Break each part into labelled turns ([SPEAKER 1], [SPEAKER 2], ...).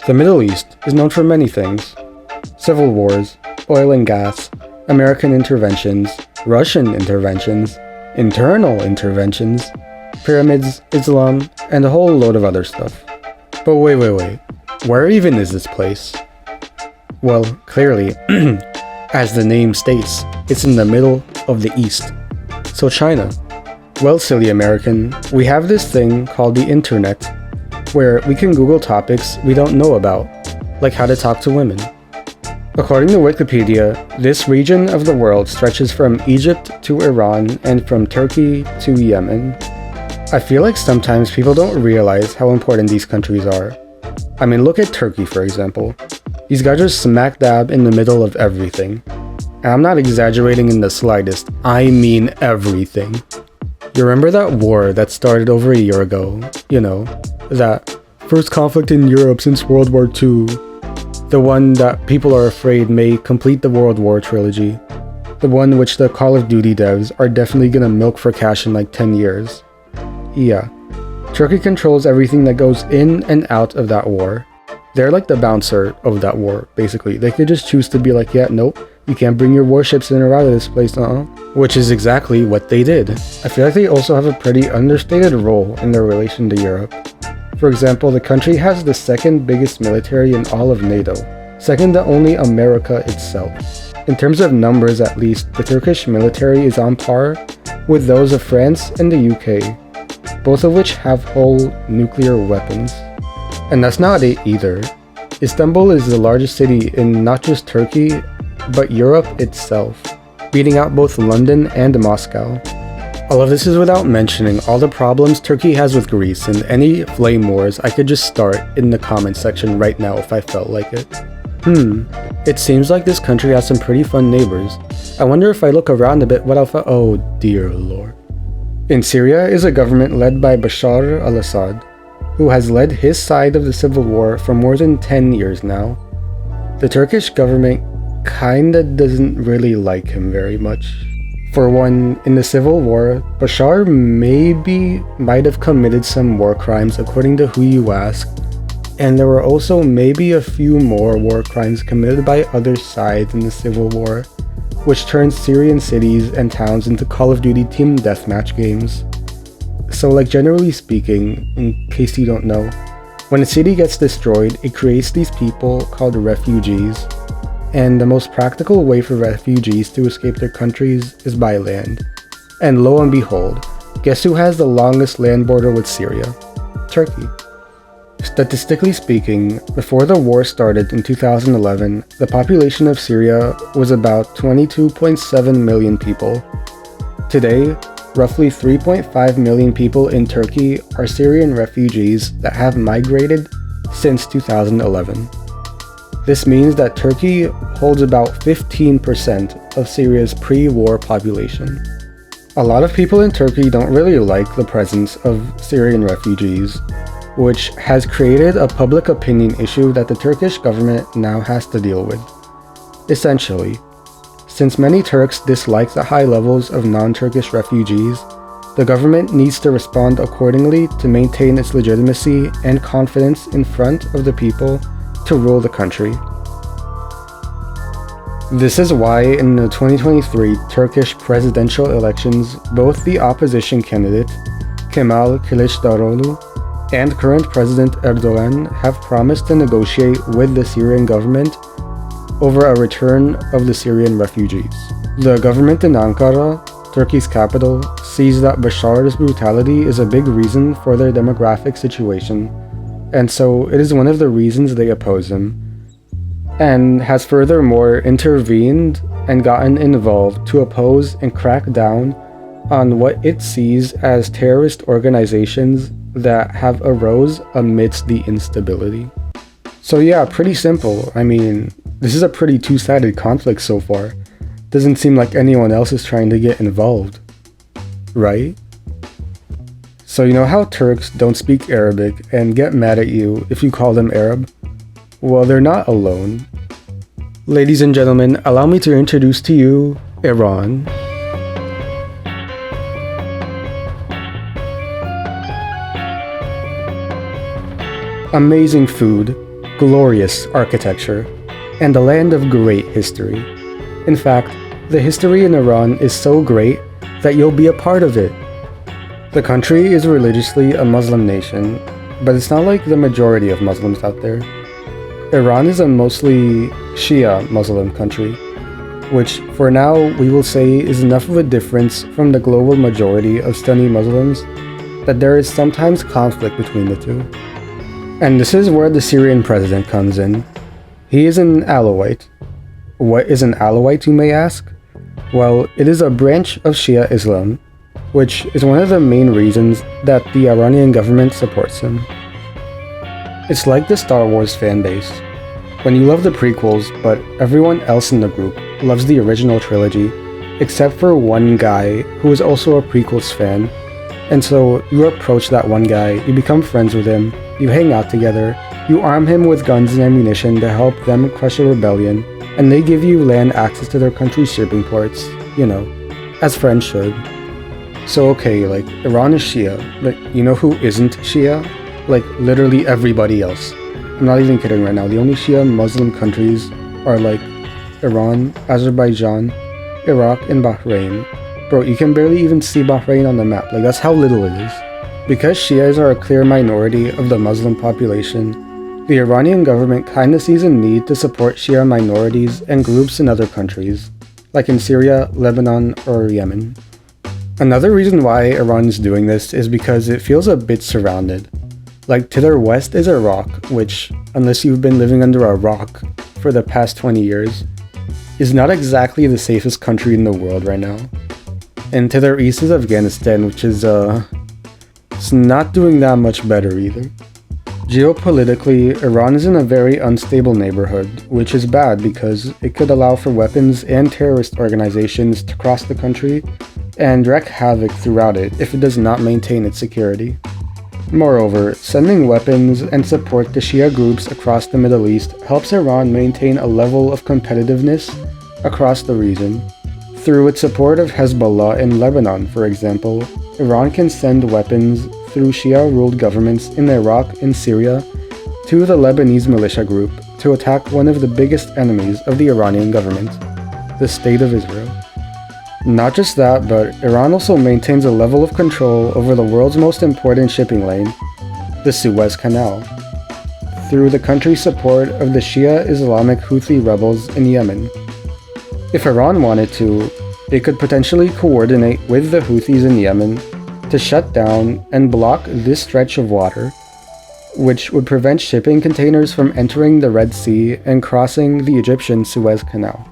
[SPEAKER 1] The Middle East is known for many things: civil wars, oil and gas, American interventions, Russian interventions, internal interventions, pyramids, Islam, and a whole load of other stuff. But wait. Where even is this place? Well, clearly, as the name states, it's in the middle of the East. So China. Well, silly American, we have this thing called the internet, where we can Google topics we don't know about, like how to talk to women. According to Wikipedia, this region of the world stretches from Egypt to Iran and from Turkey to Yemen. I feel like sometimes people don't realize how important these countries are. I mean, look at Turkey, for example. These guys are smack dab in the middle of everything. And I'm not exaggerating in the slightest, I mean everything. You remember that war that started over a year ago? You know, that first conflict in Europe since World War II. The one that people are afraid may complete the World War trilogy. The one which the Call of Duty devs are definitely gonna milk for cash in like 10 years. Yeah. Turkey controls everything that goes in and out of that war. They're like the bouncer of that war, basically. They could just choose to be like, yeah, nope, you can't bring your warships in or out of this place, Which is exactly what they did. I feel like they also have a pretty understated role in their relation to Europe. For example, the country has the second biggest military in all of NATO, second to only America itself. In terms of numbers at least, the Turkish military is on par with those of France and the UK, both of which have whole nuclear weapons. And that's not it either. Istanbul is the largest city in not just Turkey, but Europe itself, beating out both London and Moscow. All of this is without mentioning all the problems Turkey has with Greece, and any flame wars I could just start in the comment section right now if I felt like it. It seems like this country has some pretty fun neighbors. I wonder if I look around a bit what I'll find. Oh dear lord. In Syria is a government led by Bashar al-Assad, who has led his side of the civil war for more than 10 years now. The Turkish government kinda doesn't really like him very much. For one, in the civil war, Bashar might have committed some war crimes according to who you ask, and there were also maybe a few more war crimes committed by other sides in the civil war, which turned Syrian cities and towns into Call of Duty team deathmatch games. So like generally speaking, in case you don't know, when a city gets destroyed, it creates these people called refugees. And the most practical way for refugees to escape their countries is by land. And lo and behold, guess who has the longest land border with Syria? Turkey. Statistically speaking, before the war started in 2011, the population of Syria was about 22.7 million people. Today, roughly 3.5 million people in Turkey are Syrian refugees that have migrated since 2011. This means that Turkey holds about 15% of Syria's pre-war population. A lot of people in Turkey don't really like the presence of Syrian refugees, which has created a public opinion issue that the Turkish government now has to deal with. Essentially, since many Turks dislike the high levels of non-Turkish refugees, the government needs to respond accordingly to maintain its legitimacy and confidence in front of the people to rule the country. This is why in the 2023 Turkish presidential elections, both the opposition candidate Kemal Kılıçdaroğlu and current President Erdogan have promised to negotiate with the Syrian government over a return of the Syrian refugees. The government in Ankara, Turkey's capital, sees that Bashar's brutality is a big reason for their demographic situation, and so it is one of the reasons they oppose him, and has furthermore intervened and gotten involved to oppose and crack down on what it sees as terrorist organizations that have arose amidst the instability. So yeah, pretty simple. I mean, this is a pretty two-sided conflict so far. Doesn't seem like anyone else is trying to get involved, right? So you know how Turks don't speak Arabic and get mad at you if you call them Arab? Well, they're not alone. Ladies and gentlemen, allow me to introduce to you Iran. Amazing food, glorious architecture, and a land of great history. In fact, the history in Iran is so great that you'll be a part of it. The country is religiously a Muslim nation, but it's not like the majority of Muslims out there. Iran is a mostly Shia Muslim country, which for now we will say is enough of a difference from the global majority of Sunni Muslims that there is sometimes conflict between the two. And this is where the Syrian president comes in. He is an Alawite. What is an Alawite, you may ask? Well, it is a branch of Shia Islam, which is one of the main reasons that the Iranian government supports him. It's like the Star Wars fan base. When you love the prequels, but everyone else in the group loves the original trilogy, except for one guy who is also a prequels fan, and so you approach that one guy, you become friends with him, you hang out together, you arm him with guns and ammunition to help them crush a rebellion, and they give you land access to their country's shipping ports, as friends should. So okay, like, Iran is Shia, but you know who isn't Shia? Like, literally everybody else. I'm not even kidding right now. The only Shia Muslim countries are like Iran, Azerbaijan, Iraq, and Bahrain. Bro, you can barely even see Bahrain on the map. Like, that's how little it is. Because Shias are a clear minority of the Muslim population, the Iranian government kinda sees a need to support Shia minorities and groups in other countries, like in Syria, Lebanon, or Yemen. Another reason why Iran is doing this is because it feels a bit surrounded. Like, to their west is Iraq, which, unless you've been living under a rock for the past 20 years, is not exactly the safest country in the world right now. And to their east is Afghanistan, which is, it's not doing that much better either. Geopolitically, Iran is in a very unstable neighborhood, which is bad because it could allow for weapons and terrorist organizations to cross the country and wreak havoc throughout it if it does not maintain its security. Moreover, sending weapons and support to Shia groups across the Middle East helps Iran maintain a level of competitiveness across the region. Through its support of Hezbollah in Lebanon, for example, Iran can send weapons through Shia-ruled governments in Iraq and Syria to the Lebanese militia group to attack one of the biggest enemies of the Iranian government, the State of Israel. Not just that, but Iran also maintains a level of control over the world's most important shipping lane, the Suez Canal, through the country's support of the Shia Islamic Houthi rebels in Yemen. If Iran wanted to, it could potentially coordinate with the Houthis in Yemen to shut down and block this stretch of water, which would prevent shipping containers from entering the Red Sea and crossing the Egyptian Suez Canal.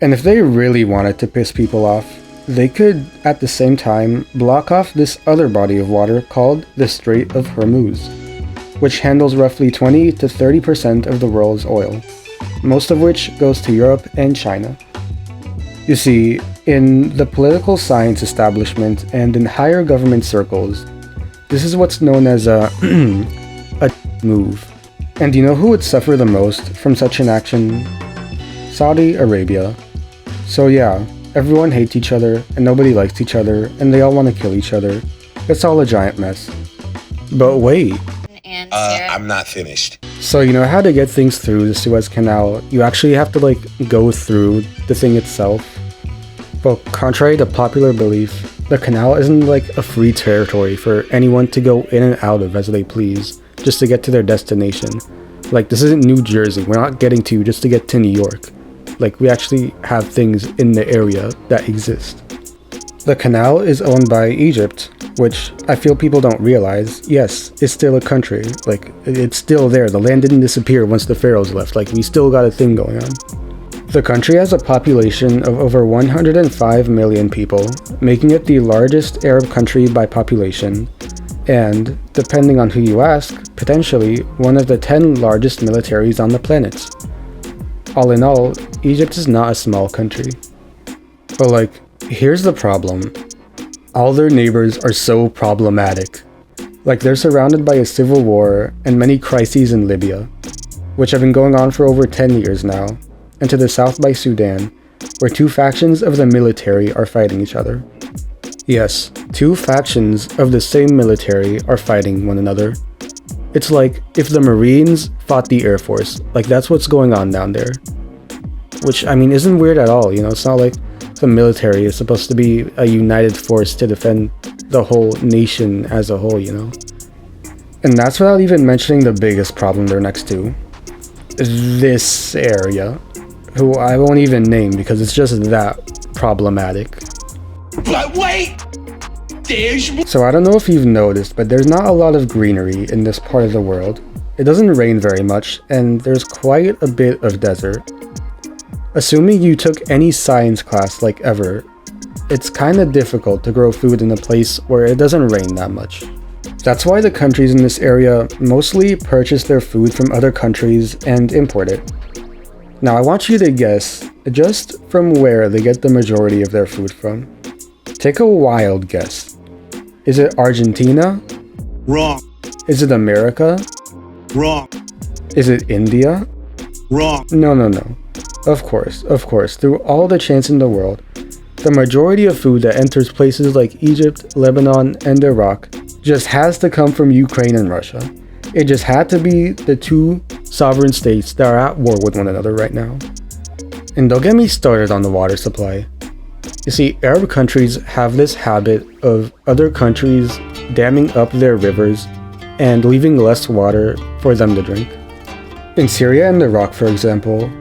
[SPEAKER 1] And if they really wanted to piss people off, they could, at the same time, block off this other body of water called the Strait of Hormuz, which handles roughly 20 to 30% of the world's oil, most of which goes to Europe and China. You see, in the political science establishment and in higher government circles, this is what's known as a move. And you know who would suffer the most from such an action? Saudi Arabia. So yeah, everyone hates each other, and nobody likes each other, and they all want to kill each other. It's all a giant mess. But wait.
[SPEAKER 2] I'm not finished.
[SPEAKER 1] So you know how to get things through the Suez Canal, you actually have to go through the thing itself. Well, contrary to popular belief, the canal isn't a free territory for anyone to go in and out of as they please, just to get to their destination. This isn't New Jersey, we're not getting to just to get to New York. We actually have things in the area that exist. The canal is owned by Egypt, which I feel people don't realize. Yes, it's still a country. It's still there. The land didn't disappear once the pharaohs left. We still got a thing going on. The country has a population of over 105 million people, making it the largest Arab country by population, and, depending on who you ask, potentially one of the 10 largest militaries on the planet. All in all, Egypt is not a small country. But here's the problem. All their neighbors are so problematic. They're surrounded by a civil war and many crises in Libya, which have been going on for over 10 years now, and to the south by Sudan, where two factions of the military are fighting each other. Yes, two factions of the same military are fighting one another. It's like if the Marines fought the Air Force. Like, that's what's going on down there. Which, I mean, isn't weird at all, you know? It's not like the military is supposed to be a united force to defend the whole nation as a whole, you know? And that's without even mentioning the biggest problem they're next to. This area, who I won't even name because it's just that problematic.
[SPEAKER 2] But wait!
[SPEAKER 1] So I don't know if you've noticed, but there's not a lot of greenery in this part of the world. It doesn't rain very much, and there's quite a bit of desert. Assuming you took any science class like ever, it's kinda difficult to grow food in a place where it doesn't rain that much. That's why the countries in this area mostly purchase their food from other countries and import it. Now I want you to guess just from where they get the majority of their food from. Take a wild guess. Is it Argentina?
[SPEAKER 3] Wrong.
[SPEAKER 1] Is it America?
[SPEAKER 3] Wrong.
[SPEAKER 1] Is it India?
[SPEAKER 3] Wrong.
[SPEAKER 1] No. Of course, through all the chance in the world, the majority of food that enters places like Egypt, Lebanon, and Iraq just has to come from Ukraine and Russia. It just had to be the two sovereign states that are at war with one another right now. And don't get me started on the water supply. You see, Arab countries have this habit of other countries damming up their rivers and leaving less water for them to drink. In Syria and Iraq, for example,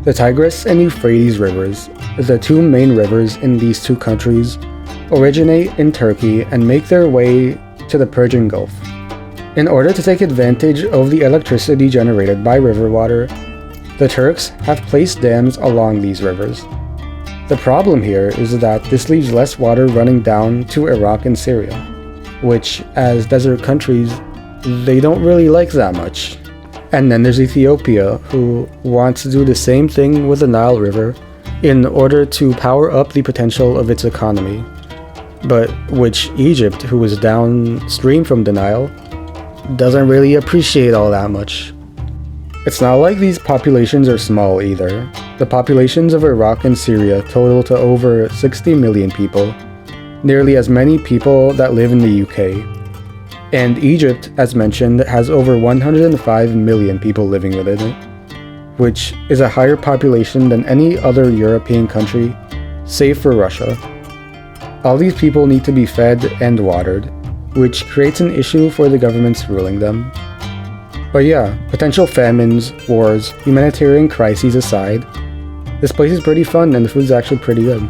[SPEAKER 1] the Tigris and Euphrates rivers, the two main rivers in these two countries, originate in Turkey and make their way to the Persian Gulf. In order to take advantage of the electricity generated by river water, the Turks have placed dams along these rivers. The problem here is that this leaves less water running down to Iraq and Syria, which, as desert countries, they don't really like that much. And then there's Ethiopia, who wants to do the same thing with the Nile River in order to power up the potential of its economy, but which Egypt, who is downstream from the Nile, doesn't really appreciate all that much. It's not like these populations are small either. The populations of Iraq and Syria total to over 60 million people, nearly as many people that live in the UK. And Egypt, as mentioned, has over 105 million people living within it, which is a higher population than any other European country, save for Russia. All these people need to be fed and watered, which creates an issue for the governments ruling them. But yeah, potential famines, wars, humanitarian crises aside, this place is pretty fun and the food's actually pretty good.